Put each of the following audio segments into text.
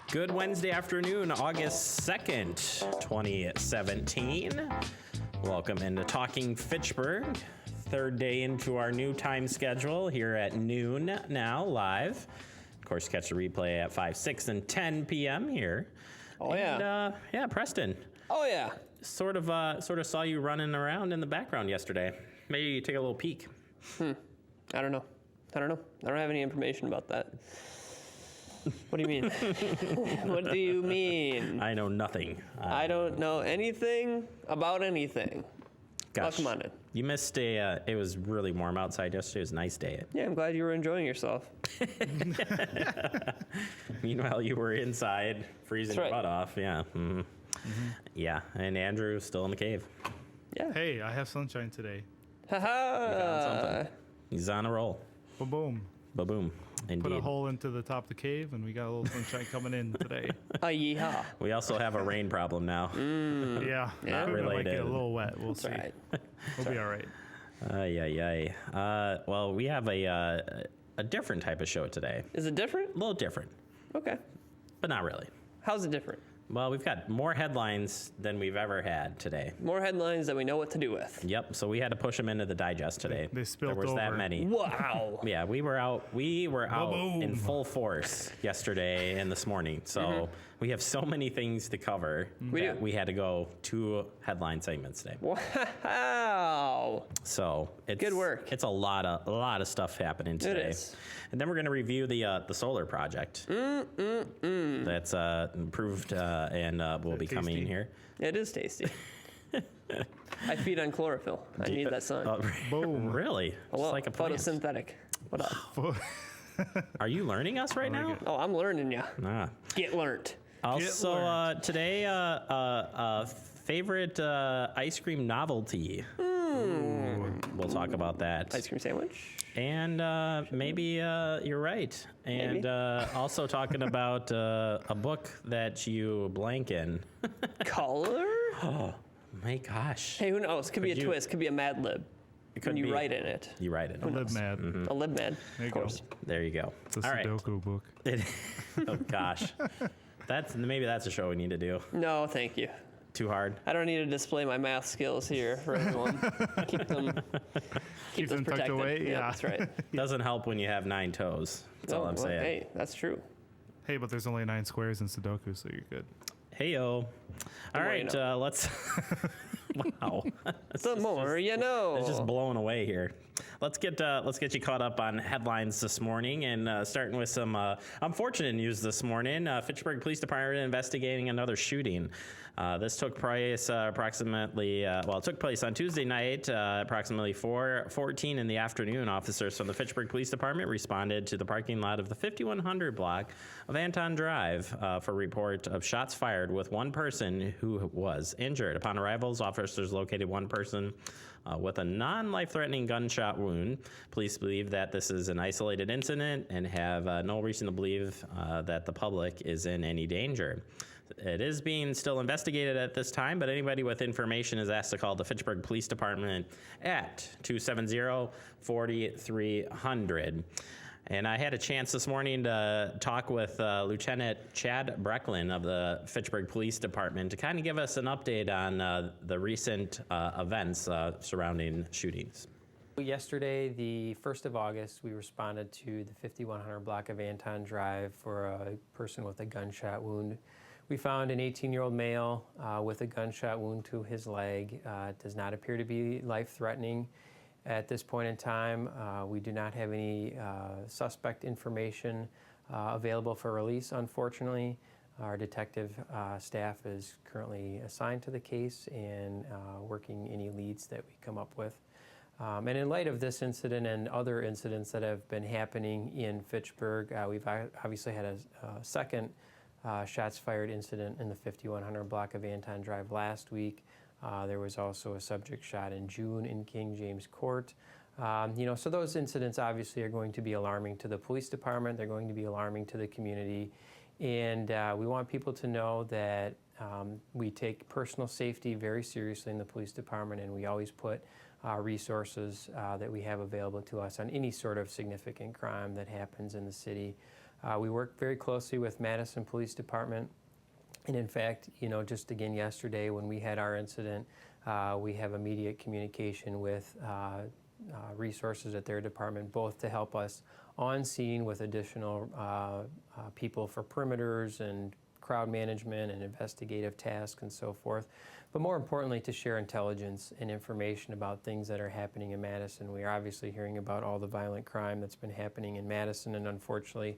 Good Wednesday afternoon, August 2nd, 2017. Welcome into Talking Fitchburg. Third day into our new time schedule here at noon now, live. Of course, catch the replay at 5, 6, and 10 p.m. here. Oh, and, yeah, Preston. Oh, yeah. Sort of saw you running around in the background yesterday. Maybe you take a little peek. I don't know. I don't have any information about that. What do you mean? What do you mean? I know nothing. I don't know anything about anything. Gosh, oh, come on in. You missed it was really warm outside yesterday. It was a nice day. Yeah, I'm glad you were enjoying yourself. Meanwhile, you were inside freezing That's your right. butt off. Yeah. Mm-hmm. Yeah, and Andrew's still in the cave. Yeah. Hey, I have sunshine today. Ha-ha. He's on a roll. Ba-boom. Ba-boom. Indeed. Put a hole into the top of the cave, and we got a little sunshine coming in today. Yeehaw. We also have a rain problem now. Yeah. Not It might related. get a little wet. We'll see. All right. We'll be all right. Well, we have a different type of show today. Is it different? A little different, Okay. but not really. How's it different? Well, we've got more headlines than we've ever had today. More headlines that we know what to do with. Yep, so we had to push them into the digest today. They spilled There was that over. many. Wow. Yeah, we were out Ba-boom. in full force yesterday and this morning. So we have so many things to cover that we had to go 2 headline segments today. Wow. So it's Good work. It's a lot of stuff happening today. is. And then we're going to review the solar project that's approved and will be coming Tasty. here. It is tasty. I feed on chlorophyll. I need that sun. Boom. Really? Hello. Just like a plant. Photosynthetic. What up? Are you learning us right now? Oh, I'm learning ya. Ah. Get learned. Also, today, favorite ice cream novelty. We'll talk about that. Ice cream sandwich. And maybe you're right. And also talking about a book that you blank in. Color? Oh, my gosh. Hey, who knows? Could be a you- twist. Could be a Mad Lib. It could When you be. write in it. You write it. Live mad. A Lib Mad. There you Of course. There you go. It's a All right. Sudoku book. Oh, gosh. Maybe that's a show we need to do. No, thank you. Too hard. I don't need to display my math skills here for everyone. keep them Keep them tucked protected. away. Yeah. That's right. Doesn't help when you have 9 toes. That's all I'm well, saying. Hey, that's true. Hey, but there's only 9 squares in Sudoku, so you're good. Hey-yo. All more you right, know. let's... Wow. The more you know. It's just blowing away here. Let's get you caught up on headlines this morning, and starting with some unfortunate news this morning. Fitchburg Police Department investigating another shooting. This took place it took place on Tuesday night, approximately 4:14 in the afternoon. Officers from the Fitchburg Police Department responded to the parking lot of the 5100 block of Anton Drive for a report of shots fired with one person who was injured. Upon arrivals, officers located one person with a non-life-threatening gunshot wound. Police believe that this is an isolated incident and have no reason to believe that the public is in any danger. It is being still investigated at this time, but anybody with information is asked to call the Fitchburg Police Department at 270-4300. And I had a chance this morning to talk with Lieutenant Chad Brecklin of the Fitchburg Police Department to kind of give us an update on the recent events surrounding shootings. Yesterday, the 1st of August, we responded to the 5100 block of Anton Drive for a person with a gunshot wound. We found an 18-year-old male with a gunshot wound to his leg. It does not appear to be life-threatening. At this point in time, we do not have any suspect information available for release, unfortunately. Our detective staff is currently assigned to the case and working any leads that we come up with. And in light of this incident and other incidents that have been happening in Fitchburg, we've obviously had a second shots fired incident in the 5100 block of Anton Drive last week. There was also a subject shot in June in King James Court. So those incidents obviously are going to be alarming to the police department. They're going to be alarming to the community. And we want people to know that we take personal safety very seriously in the police department, and we always put resources that we have available to us on any sort of significant crime that happens in the city. We work very closely with Madison Police Department. And in fact, just again yesterday when we had our incident, we have immediate communication with resources at their department, both to help us on scene with additional people for perimeters and crowd management and investigative tasks and so forth, but more importantly to share intelligence and information about things that are happening in Madison. We are obviously hearing about all the violent crime that's been happening in Madison, and unfortunately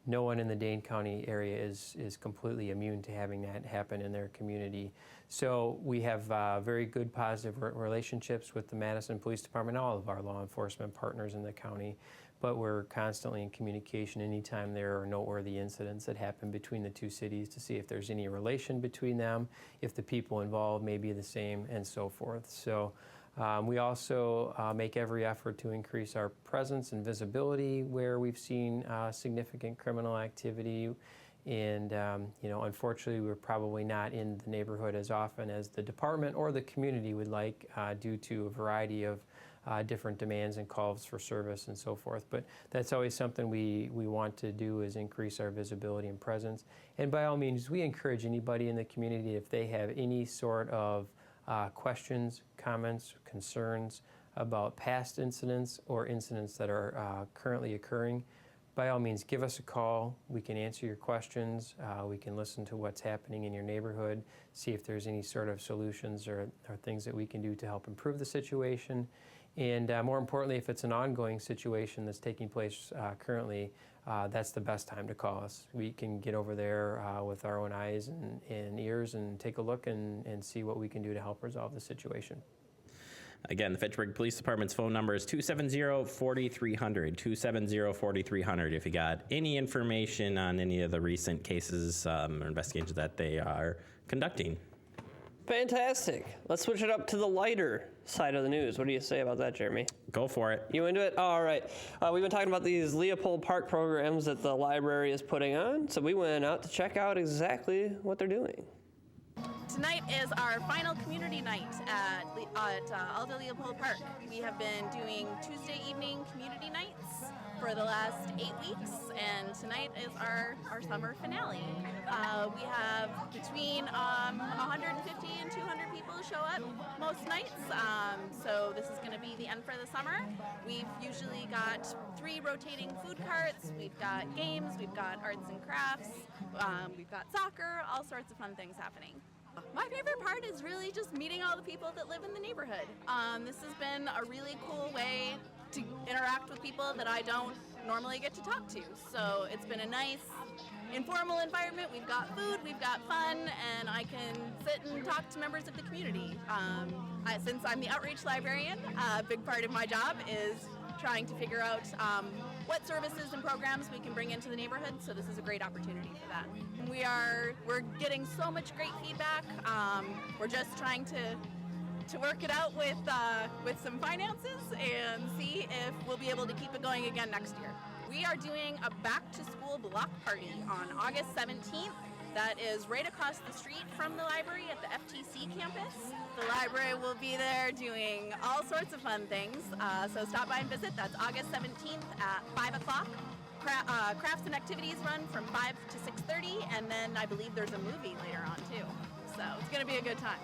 no one in the Dane County area is completely immune to having that happen in their community. So we have very good positive relationships with the Madison Police Department, all of our law enforcement partners in the county, but we're constantly in communication anytime there are noteworthy incidents that happen between the two cities to see if there's any relation between them, if the people involved may be the same, and so forth. So we also make every effort to increase our presence and visibility where we've seen significant criminal activity. And unfortunately, we're probably not in the neighborhood as often as the department or the community would like due to a variety of different demands and calls for service and so forth. But that's always something we want to do, is increase our visibility and presence. And by all means, we encourage anybody in the community, if they have any sort of questions, comments, concerns about past incidents or incidents that are currently occurring, by all means, give us a call. We can answer your questions. We can listen to what's happening in your neighborhood, see if there's any sort of solutions or things that we can do to help improve the situation. And more importantly, if it's an ongoing situation that's taking place currently, that's the best time to call us. We can get over there with our own eyes and ears and take a look and see what we can do to help resolve the situation. Again, the Fitchburg Police Department's phone number is 270-4300, 270-4300. If you got any information on any of the recent cases or investigations that they are conducting. Fantastic. Let's switch it up to the lighter side of the news. What do you say about that, Jeremy? Go for it. You into it? All right. We've been talking about these Leopold Park programs that the library is putting on, so we went out to check out exactly what they're doing. Tonight is our final community night at Alda Leopold Park. We have been doing Tuesday evening community nights for the last 8 weeks, and tonight is our summer finale. We have between 150 and 200 people show up most nights, so this is going to be the end for the summer. We've usually got 3 rotating food carts, we've got games, we've got arts and crafts, we've got soccer, all sorts of fun things happening. My favorite part is really just meeting all the people that live in the neighborhood. This has been a really cool way to interact with people that I don't normally get to talk to. So it's been a nice, informal environment. We've got food, we've got fun, and I can sit and talk to members of the community. Since I'm the outreach librarian, a big part of my job is trying to figure out what services and programs we can bring into the neighborhood, so this is a great opportunity for that. We're getting so much great feedback. We're just trying to work it out with some finances and see if we'll be able to keep it going again next year. We are doing a back to school block party on August 17th. That is right across the street from the library at the FTC campus. The library will be there doing all sorts of fun things, so stop by and visit. That's August 17th at 5 o'clock. Crafts and activities run from 5 to 6:30, and then I believe there's a movie later on too. So it's going to be a good time.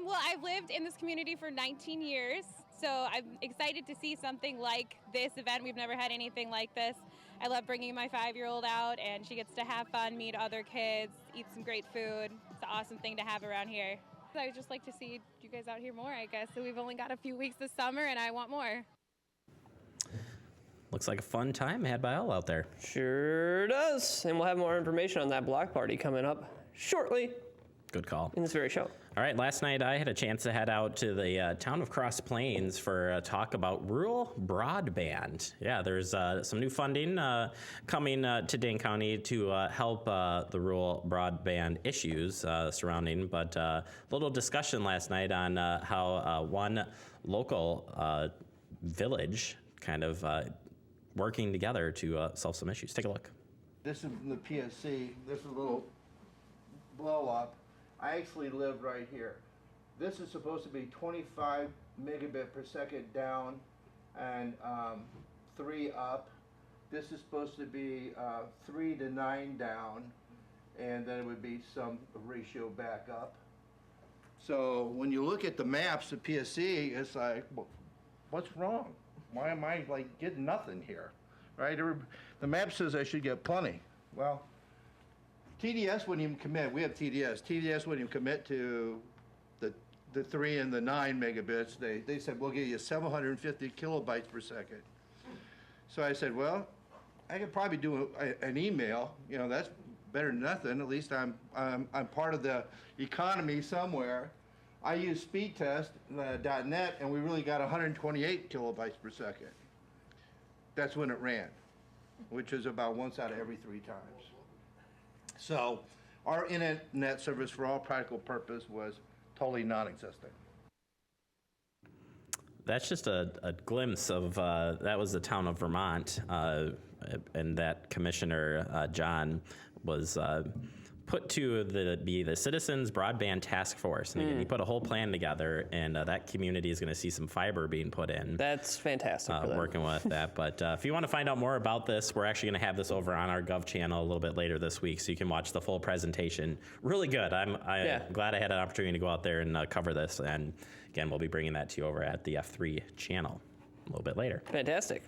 Well, I've lived in this community for 19 years, so I'm excited to see something like this event. We've never had anything like this. I love bringing my 5-year-old out, and she gets to have fun, meet other kids, eat some great food. It's an awesome thing to have around here. So I would just like to see you guys out here more, I guess. So we've only got a few weeks this summer, and I want more. Looks like a fun time had by all out there. Sure does. And we'll have more information on that block party coming up shortly Good call. in this very show. All right, last night I had a chance to head out to the town of Cross Plains for a talk about rural broadband. Yeah, there's some new funding coming to Dane County to help the rural broadband issues surrounding, but a little discussion last night on how one local village kind of working together to solve some issues. Take a look. this is from the PSC. This is a little blow up. I actually live right here. This is supposed to be 25 megabit per second down and 3 up. This is supposed to be 3 to 9 down, and then it would be some ratio back up. So when you look at the maps of PSC, it's like, well, what's wrong? Why am I like getting nothing here, right? The map says I should get plenty. Well, TDS wouldn't even commit. We have TDS. TDS wouldn't even commit to the 3 and the 9 megabits. They said, we'll give you 750 kilobytes per second. So I said, well, I could probably do an email. You know, that's better than nothing. At least I'm part of the economy somewhere. I use speedtest.net, and we really got 128 kilobytes per second. That's when it ran, which is about once out of every 3 times. So our internet service for all practical purpose was totally non-existent. That's just a glimpse of, that was the town of Vermont, and that Commissioner John was put to be the Citizens Broadband Task Force. And again, he put a whole plan together, and that community is going to see some fiber being put in. That's fantastic. For them. Working with that. But if you want to find out more about this, we're actually going to have this over on our Gov channel a little bit later this week, so you can watch the full presentation. Really good. I'm glad I had an opportunity to go out there and cover this. And again, we'll be bringing that to you over at the F3 channel a little bit later. Fantastic.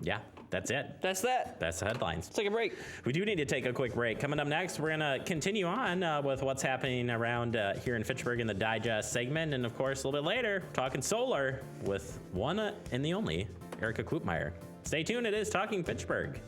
Yeah, that's it. That's that. That's the headlines. Let's take a break. We do need to take a quick break. Coming up next, we're going to continue on with what's happening around here in Fitchburg in the Digest segment. And of course, a little bit later, talking solar with one and the only Erica Klupmeyer. Stay tuned. It is Talking Fitchburg.